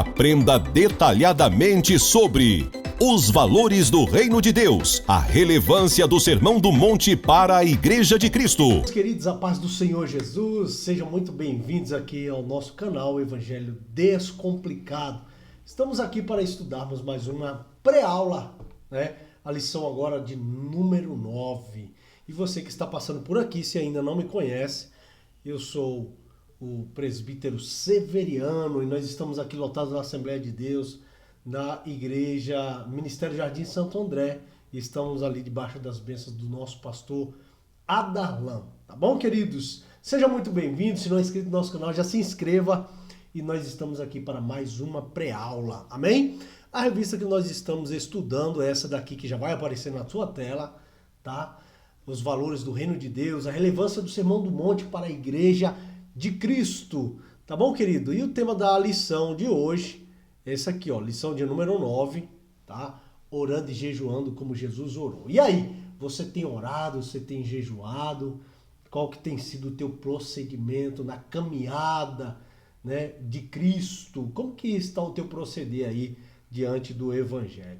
Aprenda detalhadamente sobre os valores do Reino de Deus, a relevância do Sermão do Monte para a Igreja de Cristo. Meus queridos, a paz do Senhor Jesus, sejam muito bem-vindos aqui ao nosso canal Evangelho Descomplicado. Estamos aqui para estudarmos mais uma pré-aula, né? A lição agora de número 9. E você que está passando por aqui, se ainda não me conhece, eu sou o presbítero Severiano e nós estamos aqui lotados na Assembleia de Deus, na Igreja Ministério Jardim Santo André, e estamos ali debaixo das bênçãos do nosso pastor Adarlan. Tá bom, queridos? Sejam muito bem-vindos. Se não é inscrito no nosso canal, já se inscreva. E nós estamos aqui para mais uma pré-aula. Amém? A revista que nós estamos estudando é essa daqui que já vai aparecer na sua tela, tá? Os valores do Reino de Deus, a relevância do Sermão do Monte para a Igreja de Cristo. Tá bom, querido? E o tema da lição de hoje, esse aqui, ó, lição de número 9, tá? Orando e jejuando como Jesus orou. E aí, você tem orado, você tem jejuado? Qual que tem sido o teu procedimento na caminhada, né, de Cristo? Como que está o teu proceder aí diante do Evangelho?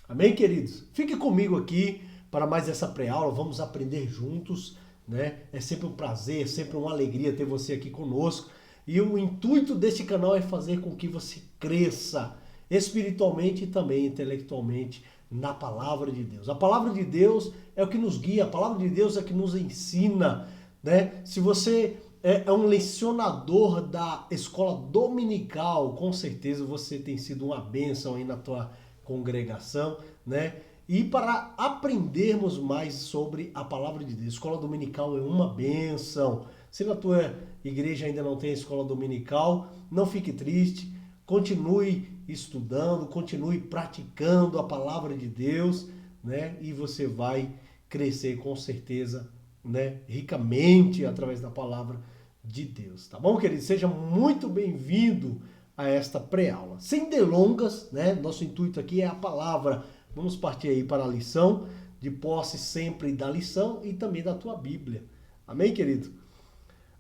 Amém, queridos? Fique comigo aqui para mais essa pré-aula, vamos aprender juntos, né? É sempre um prazer, é sempre uma alegria ter você aqui conosco. E o intuito deste canal é fazer com que você cresça espiritualmente e também intelectualmente na palavra de Deus. A palavra de Deus é o que nos guia, a palavra de Deus é que nos ensina, né? Se você é um lecionador da escola dominical, com certeza você tem sido uma bênção aí na tua congregação, né? E para aprendermos mais sobre a palavra de Deus, a escola dominical é uma bênção. Se na tua igreja ainda não tem escola dominical, não fique triste, continue estudando, continue praticando a palavra de Deus, né? E você vai crescer com certeza, né? Ricamente através da palavra de Deus, tá bom, querido? Seja muito bem-vindo a esta pré-aula. Sem delongas, né? Nosso intuito aqui é a palavra. Vamos partir aí para a lição, de posse sempre da lição e também da tua Bíblia. Amém, querido?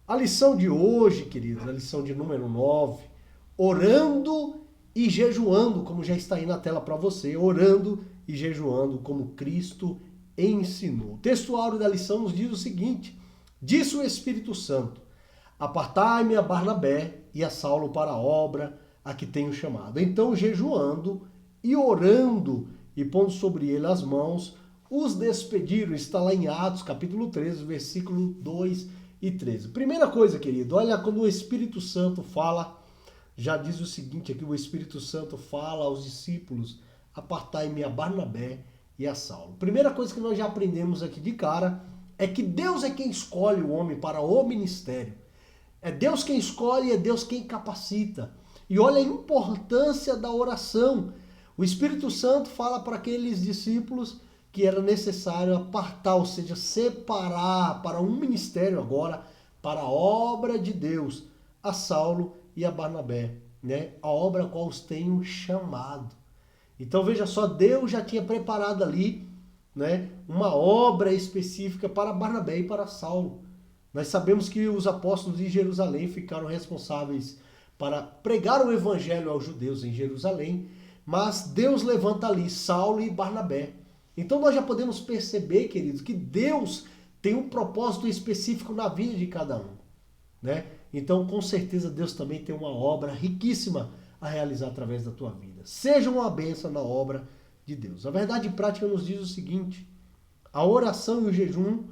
A lição de hoje, queridos, a lição de número 9, orando e jejuando, como já está aí na tela para você, orando e jejuando como Cristo ensinou. O texto áureo da lição nos diz o seguinte: disse o Espírito Santo: apartai-me a Barnabé e a Saulo para a obra a que tenho chamado. Então, jejuando e orando e pondo sobre ele as mãos, os despediram. Está lá em Atos, capítulo 13, versículo 2 e 13. Primeira coisa, querido, olha, quando o Espírito Santo fala, já diz o seguinte aqui, o Espírito Santo fala aos discípulos: apartai-me a Barnabé e a Saulo. Primeira coisa que nós já aprendemos aqui de cara é que Deus é quem escolhe o homem para o ministério. É Deus quem escolhe, é Deus quem capacita. E olha a importância da oração. O Espírito Santo fala para aqueles discípulos que era necessário apartar, ou seja, separar para um ministério agora, para a obra de Deus, a Saulo e a Barnabé, né? A obra a qual os tenho chamado. Então veja só, Deus já tinha preparado ali, né, uma obra específica para Barnabé e para Saulo. Nós sabemos que os apóstolos de Jerusalém ficaram responsáveis para pregar o evangelho aos judeus em Jerusalém, mas Deus levanta ali Saulo e Barnabé. Então nós já podemos perceber, queridos, que Deus tem um propósito específico na vida de cada um, né? Então, com certeza, Deus também tem uma obra riquíssima a realizar através da tua vida. Seja uma bênção na obra de Deus. A verdade prática nos diz o seguinte: a oração e o jejum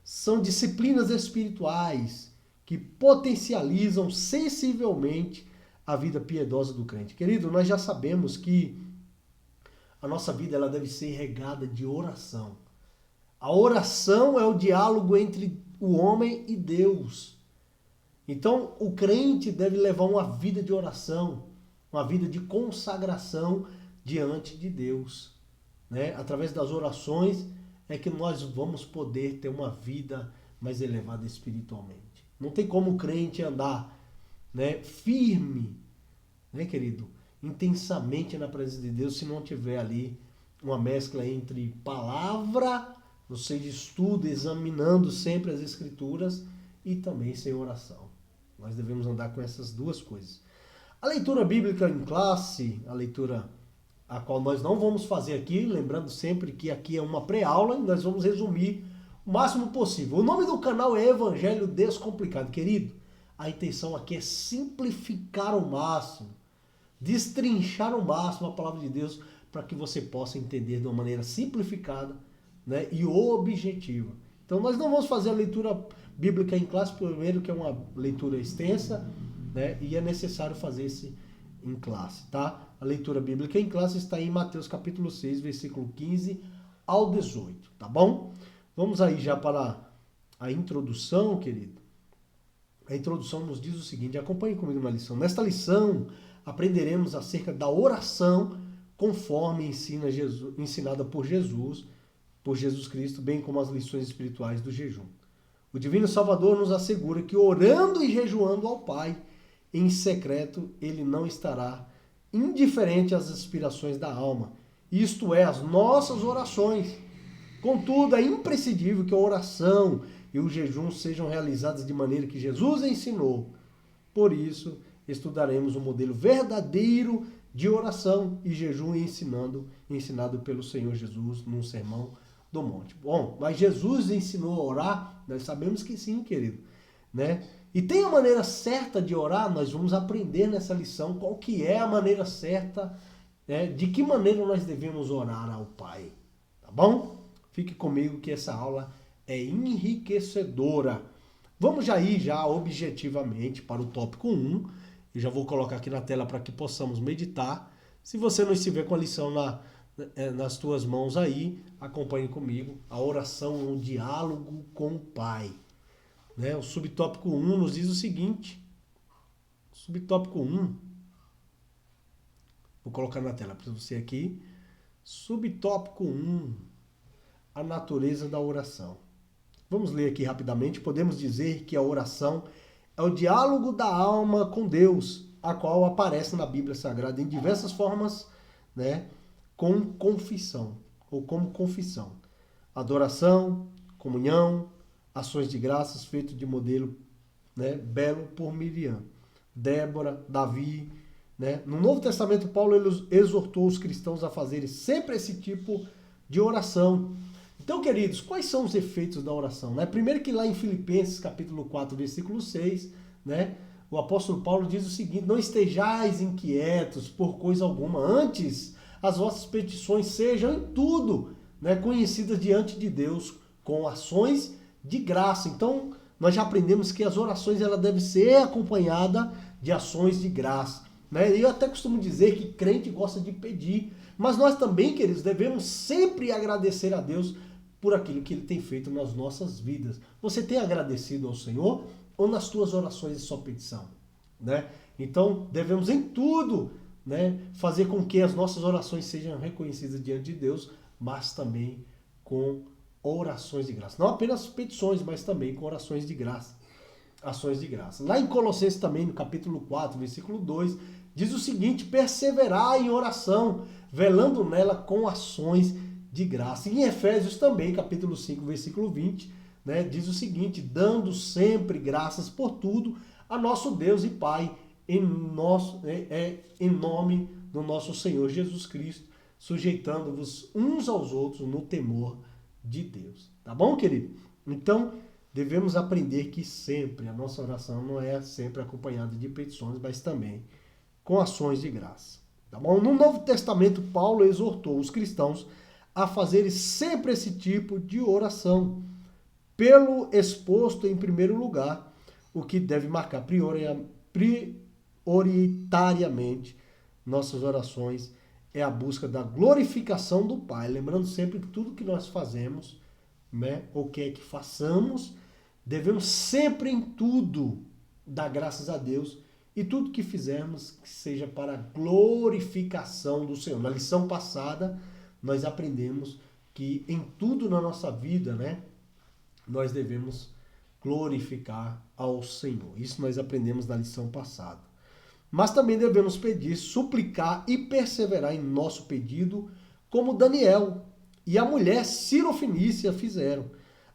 são disciplinas espirituais que potencializam sensivelmente a vida piedosa do crente. Querido, nós já sabemos que a nossa vida ela deve ser regada de oração. A oração é o diálogo entre o homem e Deus. Então, o crente deve levar uma vida de oração, uma vida de consagração diante de Deus, né? Através das orações é que nós vamos poder ter uma vida mais elevada espiritualmente. Não tem como o crente andar, né, firme, né, querido, intensamente na presença de Deus se não tiver ali uma mescla entre palavra, você estuda, examinando sempre as Escrituras, e também sem oração. Nós devemos andar com essas duas coisas. A leitura bíblica em classe, a leitura a qual nós não vamos fazer aqui, lembrando sempre que aqui é uma pré-aula e nós vamos resumir o máximo possível. O nome do canal é Evangelho Descomplicado, querido. A intenção aqui é simplificar ao máximo, destrinchar ao máximo a palavra de Deus para que você possa entender de uma maneira simplificada, né, e objetiva. Então nós não vamos fazer a leitura bíblica em classe, primeiro que é uma leitura extensa, né, e é necessário fazer esse em classe, tá? A leitura bíblica em classe está em Mateus capítulo 6, versículo 15 ao 18, tá bom? Vamos aí já para a introdução, querido. A introdução nos diz o seguinte, acompanhe comigo na lição. Nesta lição, aprenderemos acerca da oração conforme ensinada por Jesus Cristo, bem como as lições espirituais do jejum. O Divino Salvador nos assegura que orando e jejuando ao Pai, em secreto, ele não estará indiferente às aspirações da alma, isto é, às nossas orações. Contudo, é imprescindível que a oração e o jejum sejam realizados de maneira que Jesus ensinou. Por isso, estudaremos o modelo verdadeiro de oração e jejum ensinado pelo Senhor Jesus num sermão do monte. Bom, mas Jesus ensinou a orar? Nós sabemos que sim, querido, né? E tem a maneira certa de orar? Nós vamos aprender nessa lição qual que é a maneira certa, né? De que maneira nós devemos orar ao Pai, tá bom? Fique comigo que essa aula é enriquecedora. Vamos já ir objetivamente para o tópico 1. Eu já vou colocar aqui na tela para que possamos meditar. Se você não estiver com a lição nas tuas mãos aí, acompanhe comigo. A oração é um diálogo com o Pai. Né? O subtópico 1 nos diz o seguinte. Subtópico 1. Vou colocar na tela para você aqui. Subtópico 1. A natureza da oração. Vamos ler aqui rapidamente. Podemos dizer que a oração é o diálogo da alma com Deus, a qual aparece na Bíblia Sagrada em diversas formas, né, com confissão, ou como confissão. Adoração, comunhão, ações de graças, feito de modelo, né, belo por Miriam, Débora, Davi. Né? No Novo Testamento, Paulo exortou os cristãos a fazerem sempre esse tipo de oração. Então, queridos, quais são os efeitos da oração? Né? Primeiro que lá em Filipenses, capítulo 4, versículo 6, né, o apóstolo Paulo diz o seguinte, não estejais inquietos por coisa alguma, antes as vossas petições sejam em tudo, né, conhecidas diante de Deus com ações de graça. Então, nós já aprendemos que as orações ela devem ser acompanhadas de ações de graça. Né? Eu até costumo dizer que crente gosta de pedir, mas nós também, queridos, devemos sempre agradecer a Deus por aquilo que Ele tem feito nas nossas vidas. Você tem agradecido ao Senhor ou nas tuas orações é só petição? Né? Então, devemos em tudo, né, fazer com que as nossas orações sejam reconhecidas diante de Deus, mas também com orações de graça. Não apenas petições, mas também com orações de graça. Ações de graça. Lá em Colossenses também, no capítulo 4, versículo 2, diz o seguinte, perseverar em oração, velando nela com ações de graça. E em Efésios também, capítulo 5, versículo 20, né, diz o seguinte, dando sempre graças por tudo a nosso Deus e Pai, em nome do nosso Senhor Jesus Cristo, sujeitando-vos uns aos outros no temor de Deus. Tá bom, querido? Então, devemos aprender que sempre a nossa oração não é sempre acompanhada de petições, mas também com ações de graça. Tá bom? No Novo Testamento, Paulo exortou os cristãos a fazerem sempre esse tipo de oração, pelo exposto em primeiro lugar, o que deve marcar prioritariamente nossas orações é a busca da glorificação do Pai. Lembrando sempre que tudo que nós fazemos, né, ou quer que façamos, devemos sempre em tudo dar graças a Deus e tudo que fizermos que seja para a glorificação do Senhor. Na lição passada, nós aprendemos que em tudo na nossa vida, né, nós devemos glorificar ao Senhor. Isso nós aprendemos na lição passada. Mas também devemos pedir, suplicar e perseverar em nosso pedido, como Daniel e a mulher Cirofenícia fizeram.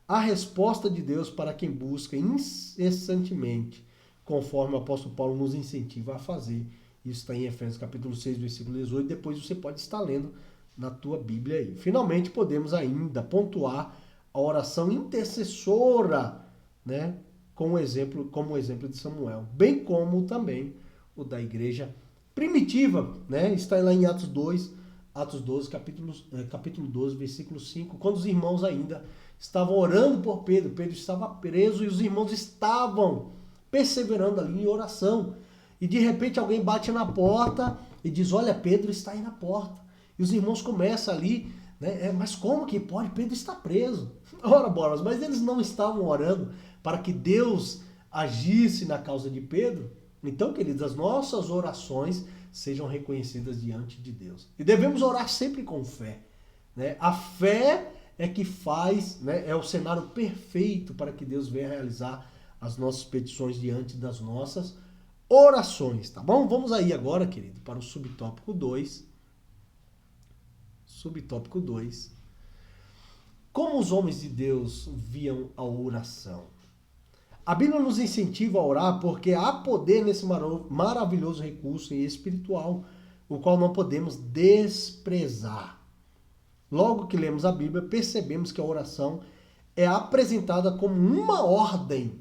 A resposta de Deus para quem busca incessantemente, conforme o apóstolo Paulo nos incentiva a fazer Isso está em Efésios capítulo 6, versículo 18. Depois você pode estar lendo na tua Bíblia aí. Finalmente, podemos ainda pontuar a oração intercessora, né? Como o exemplo de Samuel. Bem como também o da igreja primitiva, né? Está lá em Atos 12, capítulo 12, versículo 5. Quando os irmãos ainda estavam orando por Pedro. Pedro estava preso e os irmãos estavam perseverando ali em oração. E de repente alguém bate na porta e diz, olha, Pedro está aí na porta. E os irmãos começam ali, né? Mas como que pode? Pedro está preso. Ora, bolas, mas eles não estavam orando para que Deus agisse na causa de Pedro? Então, queridos, as nossas orações sejam reconhecidas diante de Deus. E devemos orar sempre com fé, né? A fé é que faz, né? É o cenário perfeito para que Deus venha realizar as nossas petições diante das nossas orações, tá bom? Vamos aí agora, querido, para o subtópico 2. Subtópico 2. Como os homens de Deus viam a oração? A Bíblia nos incentiva a orar porque há poder nesse maravilhoso recurso espiritual, o qual não podemos desprezar. Logo que lemos a Bíblia, percebemos que a oração é apresentada como uma ordem,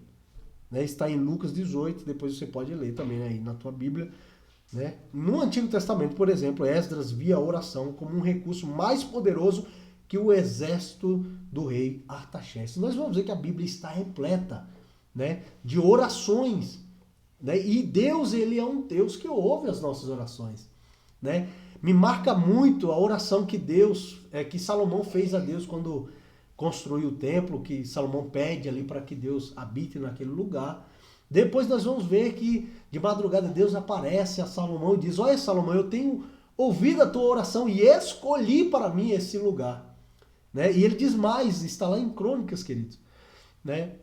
né? Está em Lucas 18, depois você pode ler também aí na tua Bíblia, né? No Antigo Testamento, por exemplo, Esdras via a oração como um recurso mais poderoso que o exército do rei Artaxerxes. Nós vamos ver que a Bíblia está repleta, né, de orações, né? E Deus, ele é um Deus que ouve as nossas orações, né? Me marca muito a oração que que Salomão fez a Deus quando construiu o templo, que Salomão pede ali para que Deus habite naquele lugar. Depois nós vamos ver que de madrugada Deus aparece a Salomão e diz, olha, Salomão, eu tenho ouvido a tua oração e escolhi para mim esse lugar, né? E ele diz mais, está lá em Crônicas, queridos, né?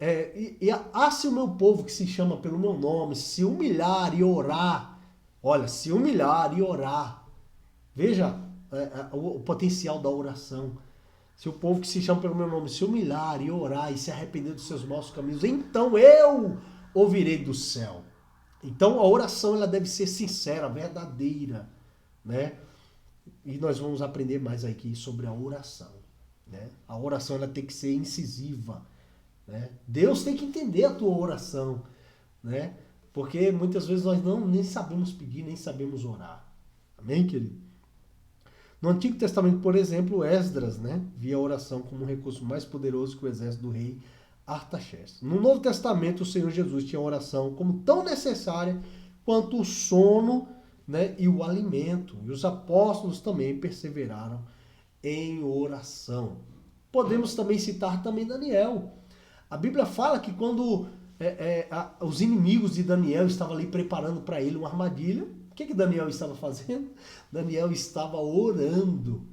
Se o meu povo que se chama pelo meu nome se humilhar e orar, olha, se humilhar e orar, veja o potencial da oração. Se o povo que se chama pelo meu nome se humilhar e orar e se arrepender dos seus maus caminhos, então eu ouvirei do céu. Então a oração, ela deve ser sincera, verdadeira, né? E nós vamos aprender mais aqui sobre a oração, né? A oração, ela tem que ser incisiva, né? Deus tem que entender a tua oração, né? Porque muitas vezes nós nem sabemos pedir, nem sabemos orar. Amém, querido? No Antigo Testamento, por exemplo, Esdras, né, via a oração como um recurso mais poderoso que o exército do rei Artaxerxes. No Novo Testamento, o Senhor Jesus tinha a oração como tão necessária quanto o sono, né, e o alimento. E os apóstolos também perseveraram em oração. Podemos também citar também Daniel. A Bíblia fala que quando os inimigos de Daniel estavam ali preparando para ele uma armadilha, o que Daniel estava fazendo? Daniel estava orando.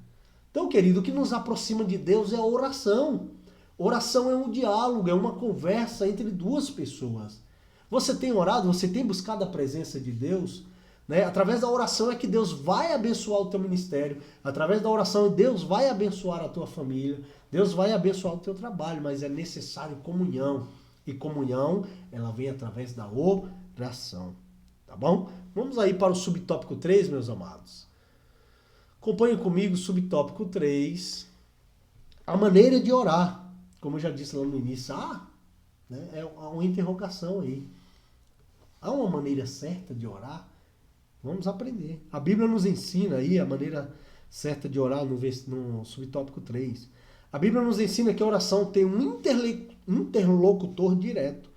Então, querido, o que nos aproxima de Deus é a oração. Oração é um diálogo, é uma conversa entre duas pessoas. Você tem orado, você tem buscado a presença de Deus, né? Através da oração é que Deus vai abençoar o teu ministério. Através da oração, Deus vai abençoar a tua família. Deus vai abençoar o teu trabalho, mas é necessário comunhão. E comunhão, ela vem através da oração. Tá bom? Vamos aí para o subtópico 3, meus amados. Acompanhe comigo o subtópico 3. A maneira de orar. Como eu já disse lá no início, né, é uma interrogação aí. Há uma maneira certa de orar? Vamos aprender. A Bíblia nos ensina aí a maneira certa de orar no subtópico 3. A Bíblia nos ensina que a oração tem um interlocutor direto.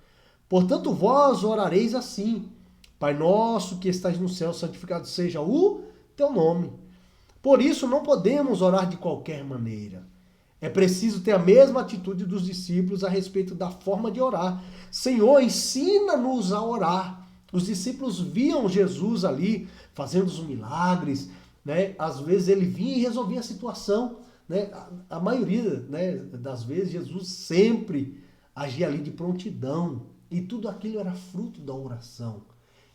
Portanto, vós orareis assim: Pai nosso que estás no céu, santificado seja o teu nome. Por isso, não podemos orar de qualquer maneira. É preciso ter a mesma atitude dos discípulos a respeito da forma de orar. Senhor, ensina-nos a orar. Os discípulos viam Jesus ali fazendo os milagres, né? Às vezes ele vinha e resolvia a situação, né? A maioria, né, das vezes Jesus sempre agia ali de prontidão. E tudo aquilo era fruto da oração.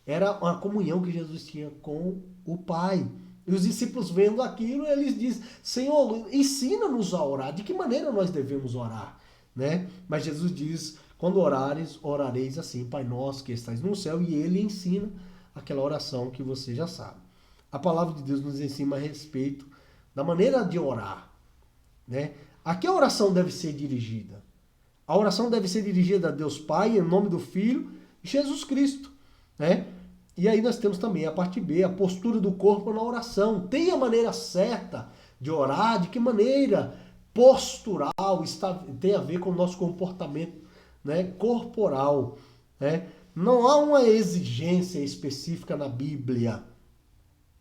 Era uma comunhão que Jesus tinha com o Pai. E os discípulos vendo aquilo, eles dizem: Senhor, ensina-nos a orar. De que maneira nós devemos orar? Né? Mas Jesus diz: quando orares, orareis assim: Pai nosso que estás no céu. E ele ensina aquela oração que você já sabe. A palavra de Deus nos ensina a respeito da maneira de orar, né? A que a oração deve ser dirigida? A oração deve ser dirigida a Deus Pai, em nome do Filho, Jesus Cristo, né? E aí nós temos também a parte B, a postura do corpo na oração. Tem a maneira certa de orar, de que maneira postural tem a ver com o nosso comportamento, né, corporal, né? Não há uma exigência específica na Bíblia,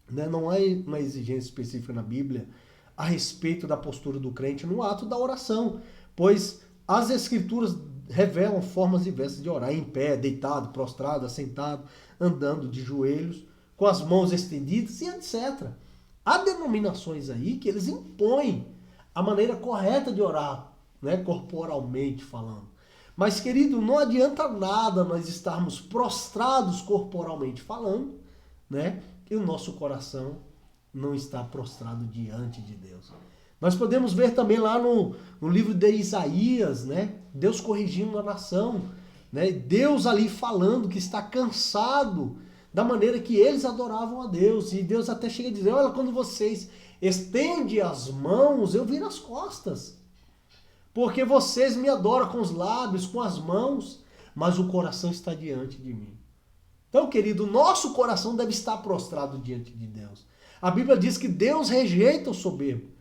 né? Não há uma exigência específica na Bíblia a respeito da postura do crente no ato da oração, pois as Escrituras revelam formas diversas de orar, em pé, deitado, prostrado, assentado, andando de joelhos, com as mãos estendidas e etc. Há denominações aí que eles impõem a maneira correta de orar, né, corporalmente falando. Mas, querido, não adianta nada nós estarmos prostrados corporalmente falando, né, e o nosso coração não está prostrado diante de Deus. Nós podemos ver também lá no livro de Isaías, né, Deus corrigindo a nação, né, Deus ali falando que está cansado da maneira que eles adoravam a Deus. E Deus até chega a dizer, olha, quando vocês estendem as mãos, eu viro as costas. Porque vocês me adoram com os lábios, com as mãos, mas o coração está diante de mim. Então, querido, o nosso coração deve estar prostrado diante de Deus. A Bíblia diz que Deus rejeita o soberbo,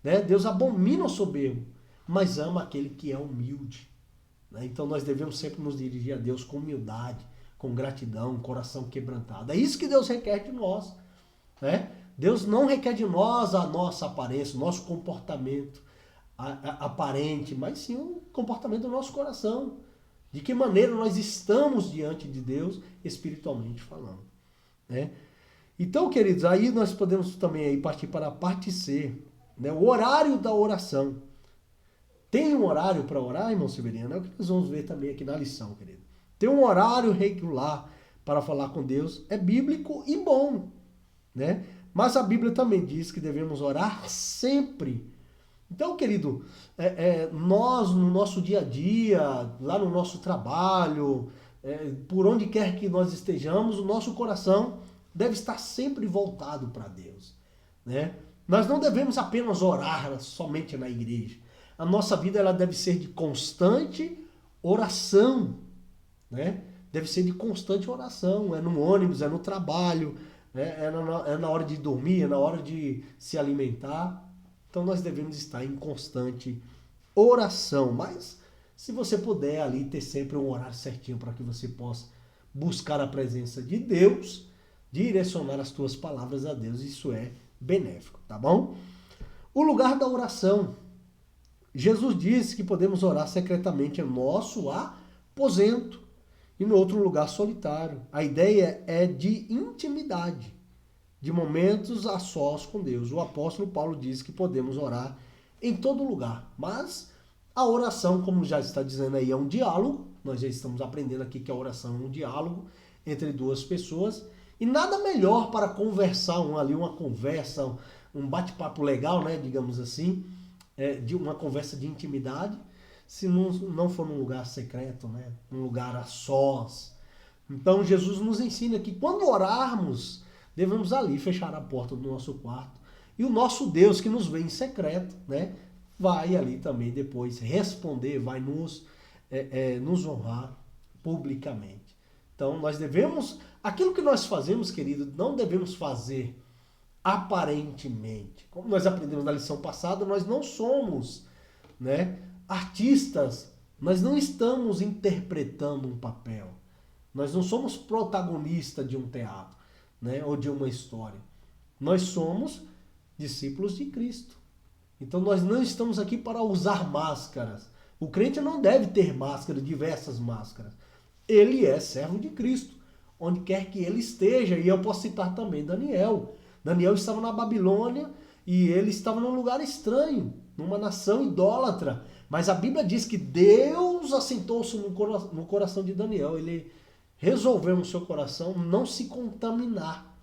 né? Deus abomina o soberbo, mas ama aquele que é humilde, né? Então nós devemos sempre nos dirigir a Deus com humildade, com gratidão, coração quebrantado. É isso que Deus requer de nós, né? Deus não requer de nós a nossa aparência, o nosso comportamento aparente, mas sim o comportamento do nosso coração. De que maneira nós estamos diante de Deus, espiritualmente falando, né? Então, queridos, aí nós podemos também aí partir para a parte C, né? O horário da oração. Tem um horário para orar, irmão Severiano? É o que nós vamos ver também aqui na lição, querido. Ter um horário regular para falar com Deus é bíblico e bom, né? Mas a Bíblia também diz que devemos orar sempre. Então, querido, nós no nosso dia a dia, lá no nosso trabalho, por onde quer que nós estejamos, o nosso coração deve estar sempre voltado para Deus, né? Nós não devemos apenas orar somente na igreja. A nossa vida ela deve ser de constante oração, né? Deve ser de constante oração. É no ônibus, é no trabalho, né? É na hora de dormir, é na hora de se alimentar. Então nós devemos estar em constante oração. Mas se você puder ali ter sempre um horário certinho para que você possa buscar a presença de Deus, direcionar as tuas palavras a Deus, isso é benéfico, tá bom? O lugar da oração. Jesus disse que podemos orar secretamente em nosso aposento e no outro lugar solitário. A ideia é de intimidade, de momentos a sós com Deus. O apóstolo Paulo diz que podemos orar em todo lugar, mas a oração, como já está dizendo aí, é um diálogo. Nós já estamos aprendendo aqui que a oração é um diálogo entre duas pessoas. E nada melhor para conversar, uma conversa, um bate-papo legal, né, digamos assim, de uma conversa de intimidade, se não for num lugar secreto, né, num lugar a sós. Então Jesus nos ensina que quando orarmos, devemos ali fechar a porta do nosso quarto. E o nosso Deus que nos vê em secreto, né, vai ali também depois responder, vai nos honrar publicamente. Então nós devemos, aquilo que nós fazemos, querido, não devemos fazer aparentemente. Como nós aprendemos na lição passada, nós não somos, né, artistas, nós não estamos interpretando um papel. Nós não somos protagonistas de um teatro, né, ou de uma história. Nós somos discípulos de Cristo. Então nós não estamos aqui para usar máscaras. O crente não deve ter máscaras, diversas máscaras. Ele é servo de Cristo, onde quer que ele esteja. E eu posso citar também Daniel. Daniel estava na Babilônia e ele estava num lugar estranho, numa nação idólatra. Mas a Bíblia diz que Deus assentou-se no coração de Daniel. Ele resolveu no seu coração não se contaminar,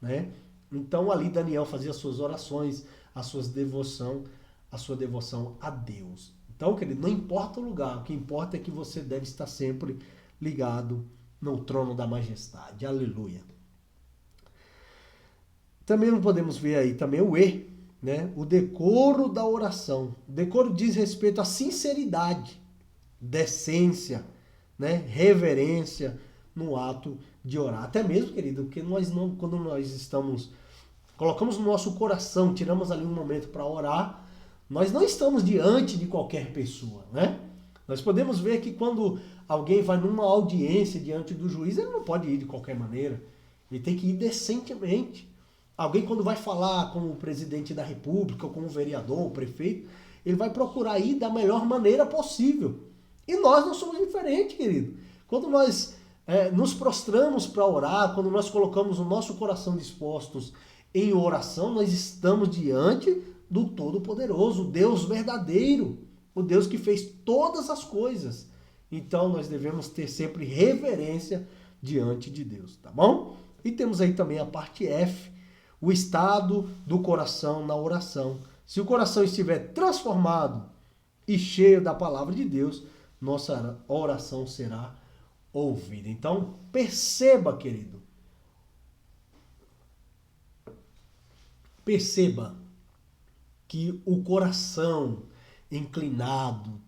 né? Então ali Daniel fazia as suas orações, a sua devoção a Deus. Então, querido, não importa o lugar, o que importa é que você deve estar sempre ligado no trono da majestade. Aleluia. Também não podemos ver aí também o E, né? O decoro da oração. O decoro diz respeito à sinceridade, decência, né? Reverência no ato de orar. Até mesmo, querido, porque quando nós colocamos no nosso coração, tiramos ali um momento para orar, nós não estamos diante de qualquer pessoa, né? Nós podemos ver que quando alguém vai numa audiência diante do juiz, ele não pode ir de qualquer maneira. Ele tem que ir decentemente. Alguém quando vai falar com o presidente da república, ou com o vereador, o prefeito, ele vai procurar ir da melhor maneira possível. E nós não somos diferentes, querido. Quando nós nos prostramos para orar, quando nós colocamos o nosso coração dispostos em oração, nós estamos diante do Todo-Poderoso, o Deus verdadeiro, o Deus que fez todas as coisas. Então nós devemos ter sempre reverência diante de Deus, tá bom? E temos aí também a parte F, o estado do coração na oração. Se o coração estiver transformado e cheio da palavra de Deus, nossa oração será ouvida. Então, perceba, querido. Perceba que o coração inclinado,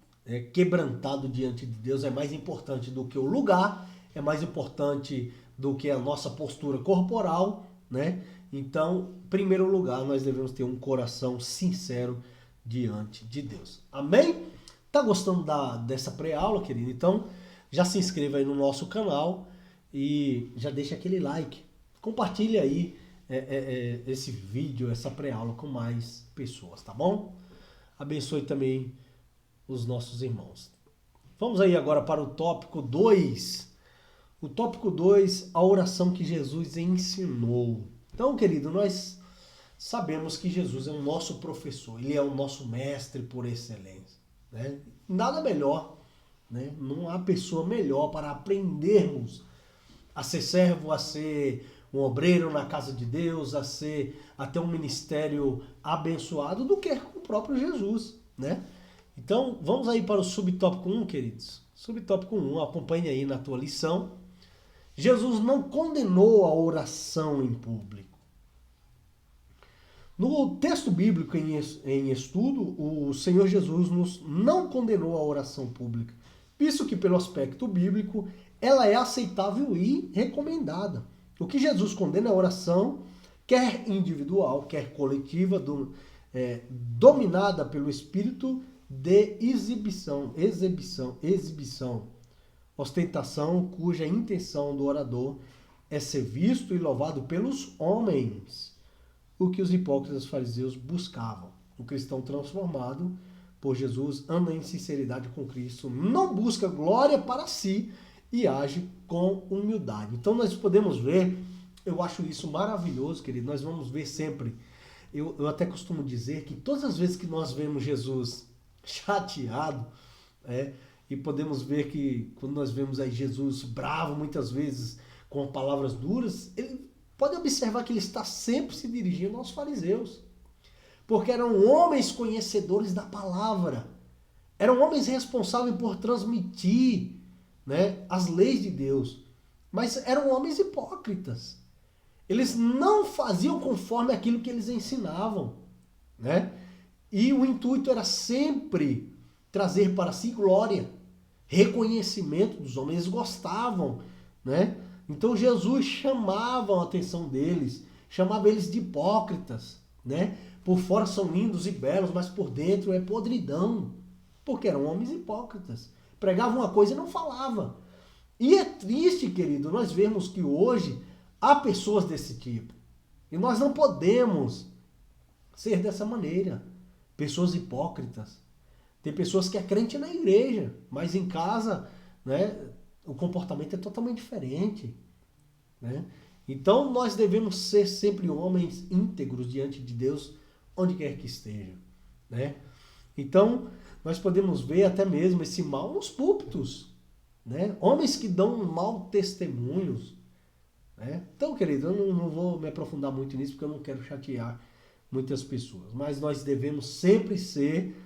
quebrantado diante de Deus é mais importante do que o lugar, é mais importante do que a nossa postura corporal, né? Então, em primeiro lugar, nós devemos ter um coração sincero diante de Deus. Amém? Tá gostando dessa pré-aula, querido? Então, já se inscreva aí no nosso canal e já deixa aquele like. Compartilha aí esse vídeo, essa pré-aula com mais pessoas, tá bom? Abençoe também os nossos irmãos. Vamos aí agora para o tópico 2. O tópico 2, a oração que Jesus ensinou. Então, querido, nós sabemos que Jesus é o nosso professor, ele é o nosso mestre por excelência, né? Nada melhor, né? Não há pessoa melhor para aprendermos a ser servo, a ser um obreiro na casa de Deus, a ter um ministério abençoado do que o próprio Jesus, né? Então, vamos aí para o subtópico 1, queridos. Subtópico 1, acompanhe aí na tua lição. Jesus não condenou a oração em público. No texto bíblico em estudo, o Senhor Jesus não condenou a oração pública, visto que, pelo aspecto bíblico, ela é aceitável e recomendada. O que Jesus condena é a oração, quer individual, quer coletiva, dominada pelo espírito de exibição, ostentação, cuja intenção do orador é ser visto e louvado pelos homens, o que os hipócritas fariseus buscavam. O cristão transformado por Jesus anda em sinceridade com Cristo, não busca glória para si e age com humildade. Então nós podemos ver, eu acho isso maravilhoso, querido, nós vamos ver sempre, eu até costumo dizer que todas as vezes que nós vemos Jesus chateado, e podemos ver que quando nós vemos aí Jesus bravo, muitas vezes com palavras duras, ele pode observar que ele está sempre se dirigindo aos fariseus. Porque eram homens conhecedores da palavra. Eram homens responsáveis por transmitir, né, as leis de Deus. Mas eram homens hipócritas. Eles não faziam conforme aquilo que eles ensinavam, né? E o intuito era sempre trazer para si glória, reconhecimento dos homens. Eles gostavam, né? Então Jesus chamava a atenção deles, chamava eles de hipócritas, né? Por fora são lindos e belos, mas por dentro é podridão, porque eram homens hipócritas. Pregavam uma coisa e não falavam. E é triste, querido, nós vemos que hoje há pessoas desse tipo. E nós não podemos ser dessa maneira. Pessoas hipócritas. Tem pessoas que é crente na igreja, mas em casa, né, o comportamento é totalmente diferente, né? Então nós devemos ser sempre homens íntegros diante de Deus, onde quer que esteja, né? Então nós podemos ver até mesmo esse mal nos púlpitos, né? Homens que dão mau testemunhos, né? Então, querido, eu não vou me aprofundar muito nisso porque eu não quero chatear muitas pessoas, mas nós devemos sempre ser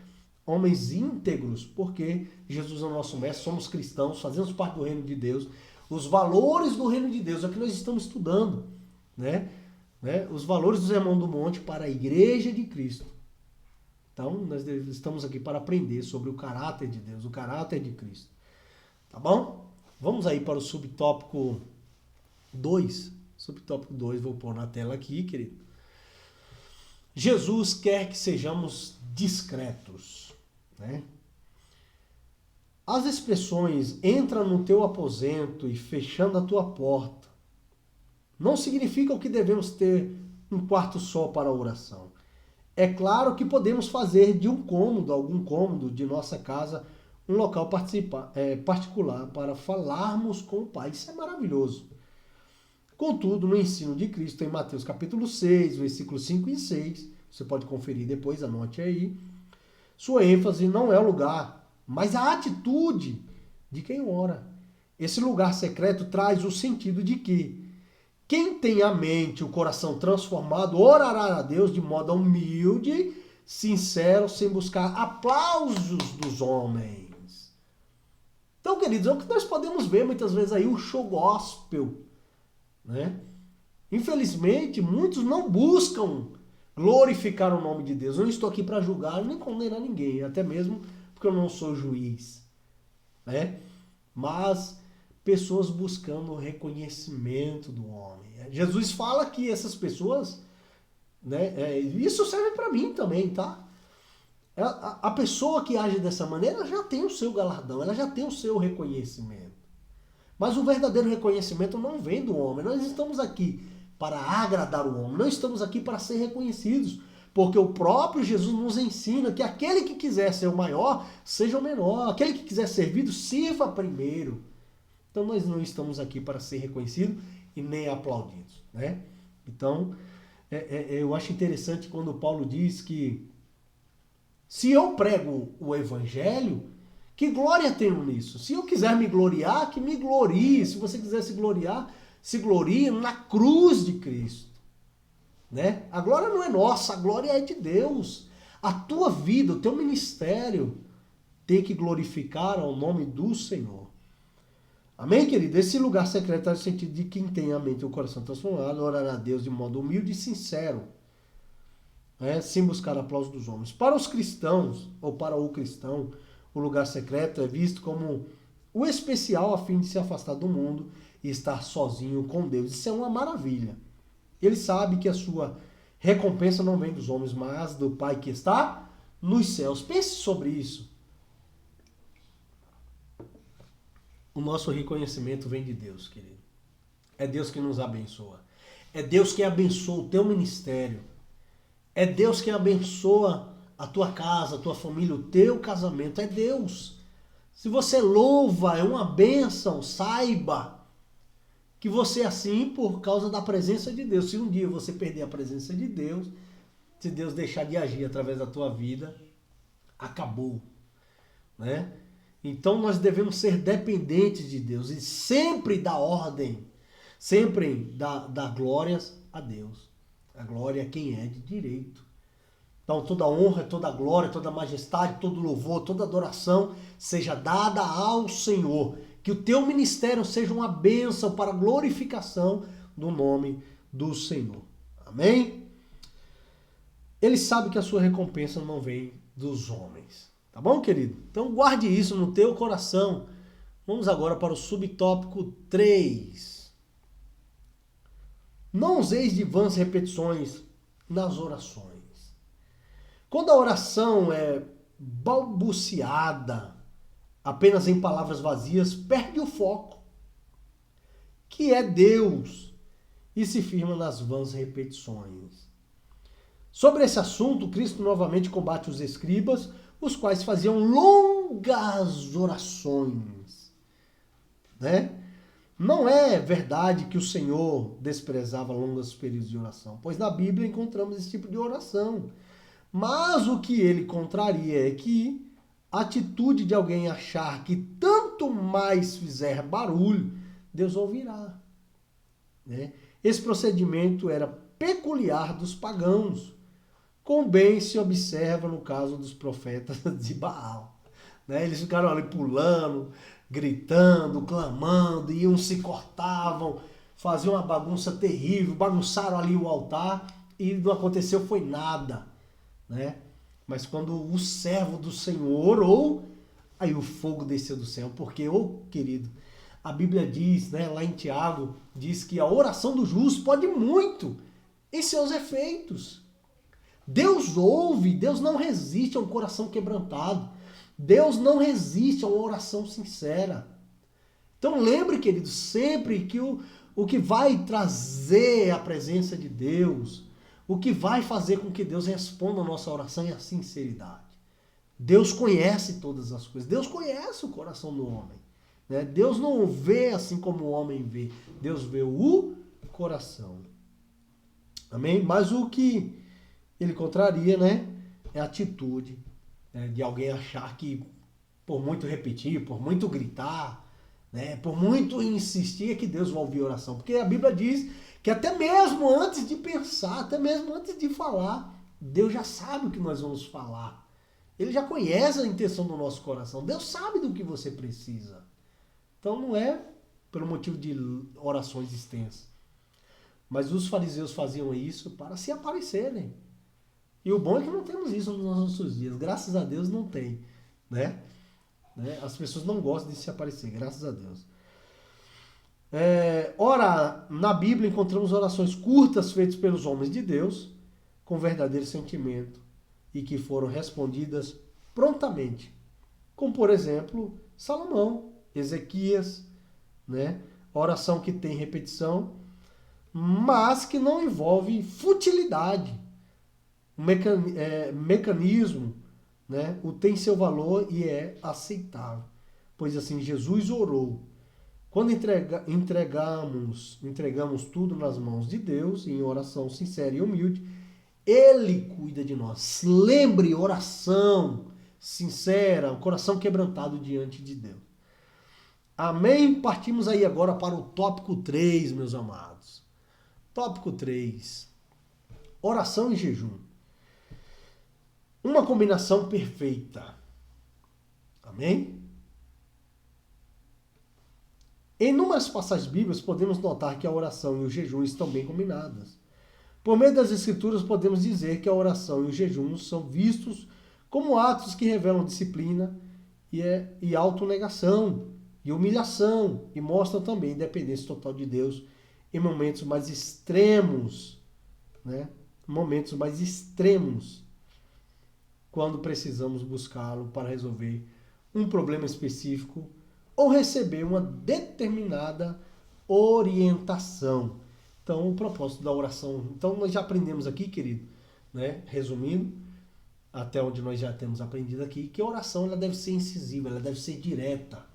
homens íntegros, porque Jesus é o nosso mestre, somos cristãos, fazemos parte do reino de Deus. Os valores do reino de Deus, é o que nós estamos estudando, né? Os valores do Sermão do Monte para a Igreja de Cristo. Então, nós estamos aqui para aprender sobre o caráter de Deus, o caráter de Cristo. Tá bom? Vamos aí para o subtópico 2. Subtópico 2, vou pôr na tela aqui, querido. Jesus quer que sejamos discretos, né? As expressões entra no teu aposento e fechando a tua porta não significam que devemos ter um quarto só para a oração. É claro que podemos fazer de algum cômodo de nossa casa, um local particular para falarmos com o Pai. Isso é maravilhoso. Contudo, no ensino de Cristo, em Mateus capítulo 6, versículos 5 e 6, você pode conferir depois, anote aí, sua ênfase não é o lugar, mas a atitude de quem ora. Esse lugar secreto traz o sentido de que quem tem a mente, o coração transformado, orará a Deus de modo humilde, sincero, sem buscar aplausos dos homens. Então, queridos, é o que nós podemos ver muitas vezes aí, o show gospel, né? Infelizmente, muitos não buscam glorificar o nome de Deus. Eu não estou aqui para julgar nem condenar ninguém, até mesmo porque eu não sou juiz, né? Mas pessoas buscando o reconhecimento do homem. Jesus fala que essas pessoas, né, isso serve para mim também, tá? A pessoa que age dessa maneira já tem o seu galardão, ela já tem o seu reconhecimento. Mas o verdadeiro reconhecimento não vem do homem. Nós estamos aqui para agradar o homem, não estamos aqui para ser reconhecidos, porque o próprio Jesus nos ensina que aquele que quiser ser o maior, seja o menor, aquele que quiser servido, sirva primeiro. Então nós não estamos aqui para ser reconhecidos e nem aplaudidos, né? Então, eu acho interessante quando Paulo diz que se eu prego o evangelho, que glória tenho nisso? Se eu quiser me gloriar, que me glorie. Se você quiser se gloriar, se glorie na cruz de Cristo, né? A glória não é nossa, a glória é de Deus. A tua vida, o teu ministério tem que glorificar ao nome do Senhor. Amém, querido? Esse lugar secreto é o sentido de quem tem a mente e o coração transformado, orar a Deus de modo humilde e sincero, né? Sem buscar aplauso dos homens. Para os cristãos, ou para o cristão, o lugar secreto é visto como o especial a fim de se afastar do mundo e estar sozinho com Deus. Isso é uma maravilha. Ele sabe que a sua recompensa não vem dos homens, mas do Pai que está nos céus. Pense sobre isso. O nosso reconhecimento vem de Deus, querido. É Deus que nos abençoa. É Deus que abençoa o teu ministério. É Deus que abençoa a tua casa, a tua família, o teu casamento. É Deus. Se você louva, é uma bênção, saiba que você é assim por causa da presença de Deus. Se um dia você perder a presença de Deus, se Deus deixar de agir através da tua vida, acabou, né? Então nós devemos ser dependentes de Deus e sempre dar ordem, sempre dar glórias a Deus. A glória é quem é de direito. Então toda honra, toda glória, toda majestade, todo louvor, toda adoração seja dada ao Senhor. Que o teu ministério seja uma bênção para a glorificação do nome do Senhor. Amém? Ele sabe que a sua recompensa não vem dos homens. Tá bom, querido? Então guarde isso no teu coração. Vamos agora para o subtópico 3. Não useis de vãs repetições nas orações. Quando a oração é balbuciada, apenas em palavras vazias, perde o foco, que é Deus, e se firma nas vãs repetições. Sobre esse assunto, Cristo novamente combate os escribas, os quais faziam longas orações, né? Não é verdade que o Senhor desprezava longos períodos de oração, pois na Bíblia encontramos esse tipo de oração. Mas o que ele contraria é que a atitude de alguém achar que tanto mais fizer barulho, Deus ouvirá, né? Esse procedimento era peculiar dos pagãos, como bem se observa no caso dos profetas de Baal, né? Eles ficaram ali pulando, gritando, clamando, e uns se cortavam, faziam uma bagunça terrível, bagunçaram ali o altar e não aconteceu foi nada, né? Mas quando o servo do Senhor orou, aí o fogo desceu do céu, porque, querido, a Bíblia diz, né, lá em Tiago, diz que a oração do justo pode muito em seus efeitos. Deus ouve, Deus não resiste a um coração quebrantado. Deus não resiste a uma oração sincera. Então lembre, querido, sempre que o que vai trazer a presença de Deus, o que vai fazer com que Deus responda a nossa oração é a sinceridade. Deus conhece todas as coisas. Deus conhece o coração do homem. Né? Deus não vê assim como o homem vê. Deus vê o coração. Amém? Mas o que ele contraria, né, é a atitude, né, de alguém achar que por muito repetir, por muito gritar, né, por muito insistir é que Deus vai ouvir a oração. Porque a Bíblia diz que até mesmo antes de pensar, até mesmo antes de falar, Deus já sabe o que nós vamos falar. Ele já conhece a intenção do nosso coração. Deus sabe do que você precisa. Então não é pelo motivo de orações extensas. Mas os fariseus faziam isso para se aparecerem. E o bom é que não temos isso nos nossos dias. Graças a Deus não tem. Né? As pessoas não gostam de se aparecer. Graças a Deus. Ora, na Bíblia encontramos orações curtas feitas pelos homens de Deus com verdadeiro sentimento e que foram respondidas prontamente. Como, por exemplo, Salomão, Ezequias, né? Oração que tem repetição, mas que não envolve futilidade. Mecanismo, né? O tem seu valor e é aceitável. Pois assim, Jesus orou. Quando entregamos tudo nas mãos de Deus, em oração sincera e humilde, Ele cuida de nós. Lembre, oração sincera, o coração quebrantado diante de Deus. Amém? Partimos aí agora para o tópico 3, meus amados. Tópico 3. Oração e jejum. Uma combinação perfeita. Amém? Em inúmeras passagens bíblicas podemos notar que a oração e o jejum estão bem combinadas. Por meio das Escrituras podemos dizer que a oração e o jejum são vistos como atos que revelam disciplina e autonegação e humilhação e mostram também dependência total de Deus em momentos mais extremos, né? Momentos mais extremos, quando precisamos buscá-lo para resolver um problema específico ou receber uma determinada orientação. Então, o propósito da oração. Então, nós já aprendemos aqui, querido, né? Resumindo, até onde nós já temos aprendido aqui, que a oração ela deve ser incisiva, ela deve ser direta,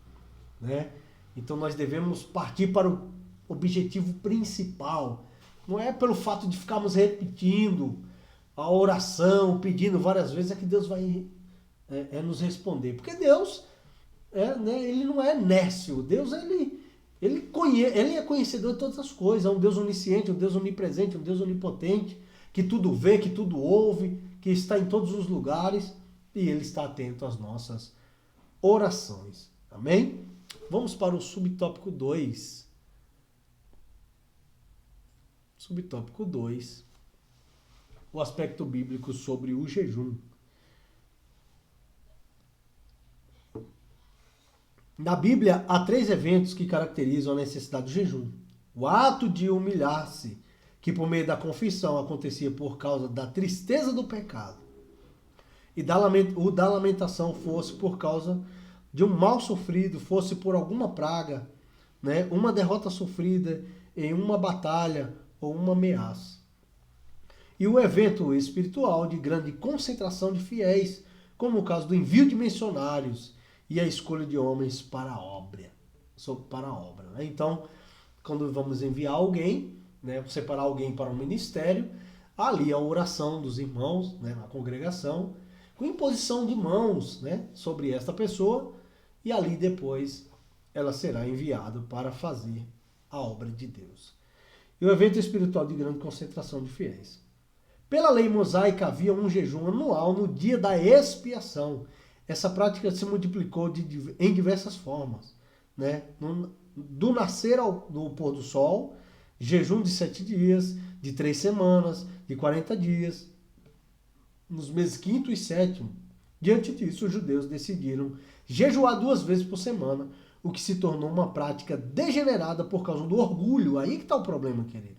né? Então, nós devemos partir para o objetivo principal. Não é pelo fato de ficarmos repetindo a oração, pedindo várias vezes, é que Deus vai nos responder. Porque Deus, ele não é nécio. Deus, ele é conhecedor de todas as coisas. É um Deus onisciente, um Deus onipresente, um Deus onipotente, que tudo vê, que tudo ouve, que está em todos os lugares e Ele está atento às nossas orações. Amém? Vamos para o subtópico 2. Subtópico 2. O aspecto bíblico sobre o jejum. Na Bíblia, há 3 eventos que caracterizam a necessidade do jejum. O ato de humilhar-se, que por meio da confissão acontecia por causa da tristeza do pecado. E o da lamentação fosse por causa de um mal sofrido, fosse por alguma praga, né? Uma derrota sofrida em uma batalha ou uma ameaça. E o evento espiritual de grande concentração de fiéis, como o caso do envio de missionários e a escolha de homens para a obra. Né? Então, quando vamos enviar alguém, né, separar alguém para um ministério, ali a oração dos irmãos, né, na congregação, com imposição de mãos, né, sobre esta pessoa, e ali depois ela será enviada para fazer a obra de Deus. E o evento espiritual de grande concentração de fiéis. Pela lei mosaica havia um jejum anual no dia da expiação. Essa prática se multiplicou em diversas formas. né? Do nascer do pôr do sol, jejum de 7 dias, de 3 semanas, de 40 dias, nos meses 5º e 7º. Diante disso, os judeus decidiram jejuar 2 vezes por semana, o que se tornou uma prática degenerada por causa do orgulho. Aí que está o problema, querido.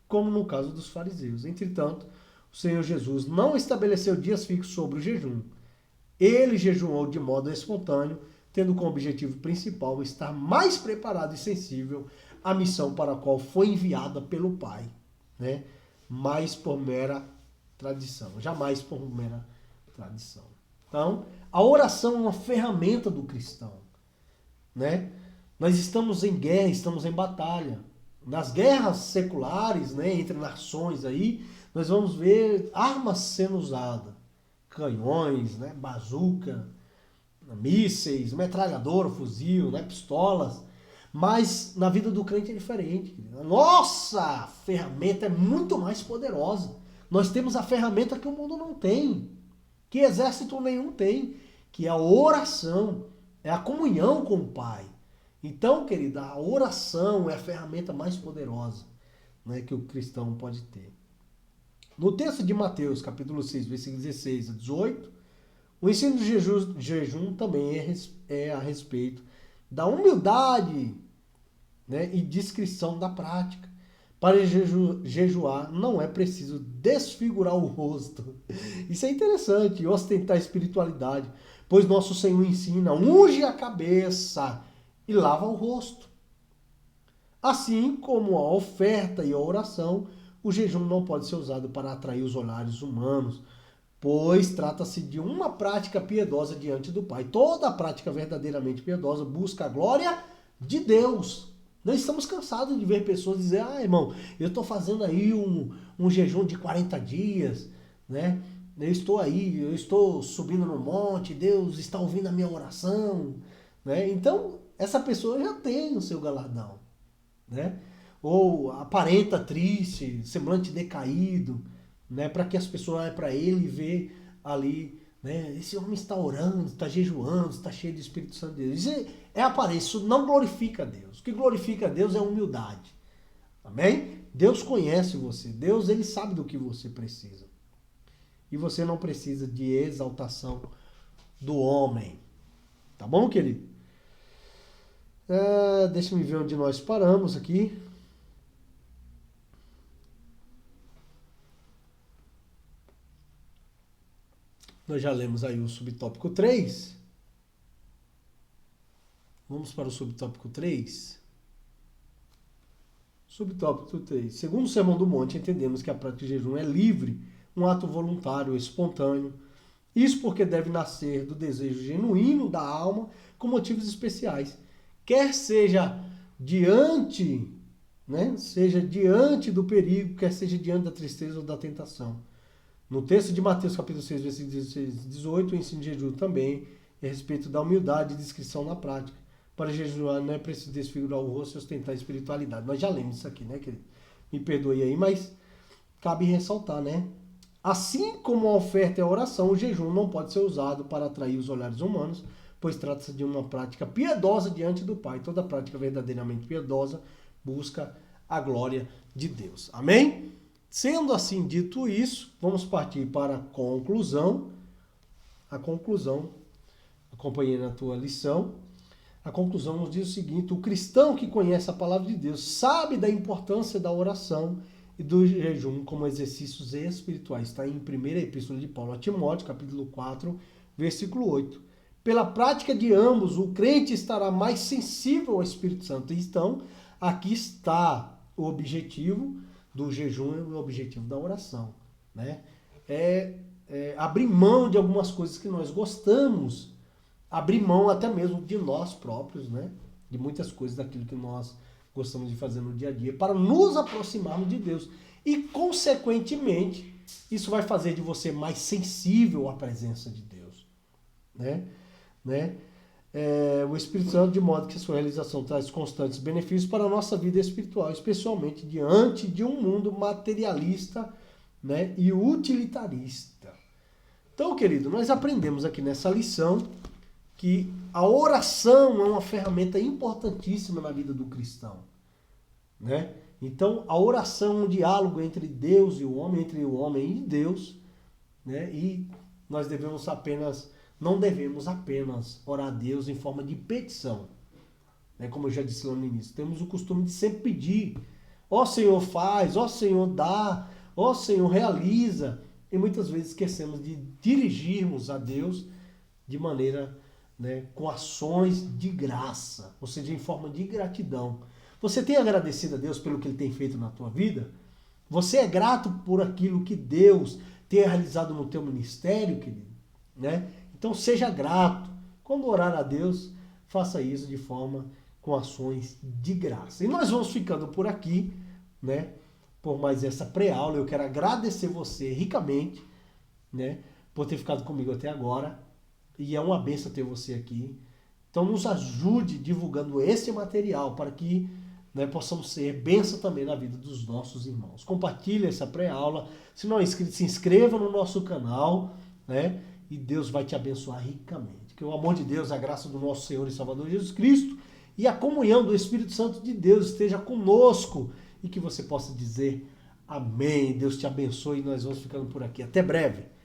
Como no caso dos fariseus. Entretanto, o Senhor Jesus não estabeleceu dias fixos sobre o jejum. Ele jejuou de modo espontâneo, tendo como objetivo principal estar mais preparado e sensível à missão para a qual foi enviada pelo Pai, né? Mais por mera tradição, jamais por mera tradição. Então, a oração é uma ferramenta do cristão, né? Nós estamos em guerra, estamos em batalha. Nas guerras seculares, né, entre nações aí, nós vamos ver armas sendo usadas. Canhões, né, bazuca, mísseis, metralhadora, fuzil, né, pistolas. Mas na vida do crente é diferente. A nossa ferramenta é muito mais poderosa. Nós temos a ferramenta que o mundo não tem, que exército nenhum tem, que é a oração, é a comunhão com o Pai. Então, querida, a oração é a ferramenta mais poderosa, né, que o cristão pode ter. No texto de Mateus, capítulo 6, versículos 16 a 18, o ensino do jejum também é a respeito da humildade, né, e discrição da prática. Para jejuar não é preciso desfigurar o rosto. Isso é interessante, ostentar a espiritualidade, pois nosso Senhor ensina, unge a cabeça e lava o rosto. Assim como a oferta e a oração, o jejum não pode ser usado para atrair os olhares humanos, pois trata-se de uma prática piedosa diante do Pai. Toda prática verdadeiramente piedosa busca a glória de Deus. Nós estamos cansados de ver pessoas dizer, irmão, eu estou fazendo aí um jejum de 40 dias, né? Eu estou subindo no monte, Deus está ouvindo a minha oração, né? Então, essa pessoa já tem o seu galardão, né? Ou aparenta triste, semblante decaído, né? Para que as pessoas olhem para ele e vejam ali, né? Esse homem está orando, está jejuando, está cheio do Espírito Santo de Deus. Isso é aparência, isso não glorifica a Deus. O que glorifica a Deus é a humildade. Amém? Deus conhece você, Deus ele sabe do que você precisa. E você não precisa de exaltação do homem. Tá bom, querido? Deixa eu ver onde nós paramos aqui. Nós já lemos aí o subtópico 3. Vamos para o subtópico 3. Subtópico 3. Segundo o Sermão do Monte, entendemos que a prática de jejum é livre, um ato voluntário, espontâneo. Isso porque deve nascer do desejo genuíno da alma com motivos especiais. Quer seja diante, né, seja diante do perigo, quer seja diante da tristeza ou da tentação. No texto de Mateus, capítulo 6, versículos 16 e 18, o ensino de jejum também é a respeito da humildade e discrição na prática. Para jejuar não é preciso desfigurar o rosto e ostentar a espiritualidade. Nós já lemos isso aqui, né, querido? Me perdoe aí, mas cabe ressaltar, né? Assim como a oferta e a oração, o jejum não pode ser usado para atrair os olhares humanos, pois trata-se de uma prática piedosa diante do Pai. Toda prática verdadeiramente piedosa busca a glória de Deus. Amém? Sendo assim dito isso, vamos partir para a conclusão. Acompanhei na tua lição. A conclusão nos diz o seguinte: o cristão que conhece a palavra de Deus sabe da importância da oração e do jejum como exercícios espirituais. Está em 1ª Epístola de Paulo a Timóteo, capítulo 4, versículo 8. Pela prática de ambos, o crente estará mais sensível ao Espírito Santo. Então, aqui está o objetivo do jejum e o objetivo da oração, né? Abrir mão de algumas coisas que nós gostamos, abrir mão até mesmo de nós próprios, né? De muitas coisas daquilo que nós gostamos de fazer no dia a dia, para nos aproximarmos de Deus. E, consequentemente, isso vai fazer de você mais sensível à presença de Deus, né? O Espírito Santo, de modo que sua realização traz constantes benefícios para a nossa vida espiritual, especialmente diante de um mundo materialista, né, e utilitarista. Então, querido, nós aprendemos aqui nessa lição que a oração é uma ferramenta importantíssima na vida do cristão, né? Então, a oração é um diálogo entre Deus e o homem, entre o homem e Deus, né? E nós não devemos apenas orar a Deus em forma de petição, né? Como eu já disse lá no início, temos o costume de sempre pedir: ó Senhor faz, ó Senhor dá, ó Senhor realiza, e muitas vezes esquecemos de dirigirmos a Deus de maneira, né, com ações de graça, ou seja, em forma de gratidão. Você tem agradecido a Deus pelo que Ele tem feito na tua vida? Você é grato por aquilo que Deus tem realizado no teu ministério, querido? Né? Então seja grato. Quando orar a Deus, faça isso de forma com ações de graça. E nós vamos ficando por aqui, né? Por mais essa pré-aula. Eu quero agradecer você ricamente, né, por ter ficado comigo até agora. E é uma bênção ter você aqui. Então nos ajude divulgando esse material para que, né, possamos ser bênção também na vida dos nossos irmãos. Compartilhe essa pré-aula. Se não é inscrito, se inscreva no nosso canal, né? E Deus vai te abençoar ricamente. Que o amor de Deus, a graça do nosso Senhor e Salvador Jesus Cristo e a comunhão do Espírito Santo de Deus esteja conosco e que você possa dizer amém. Deus te abençoe e nós vamos ficando por aqui. Até breve.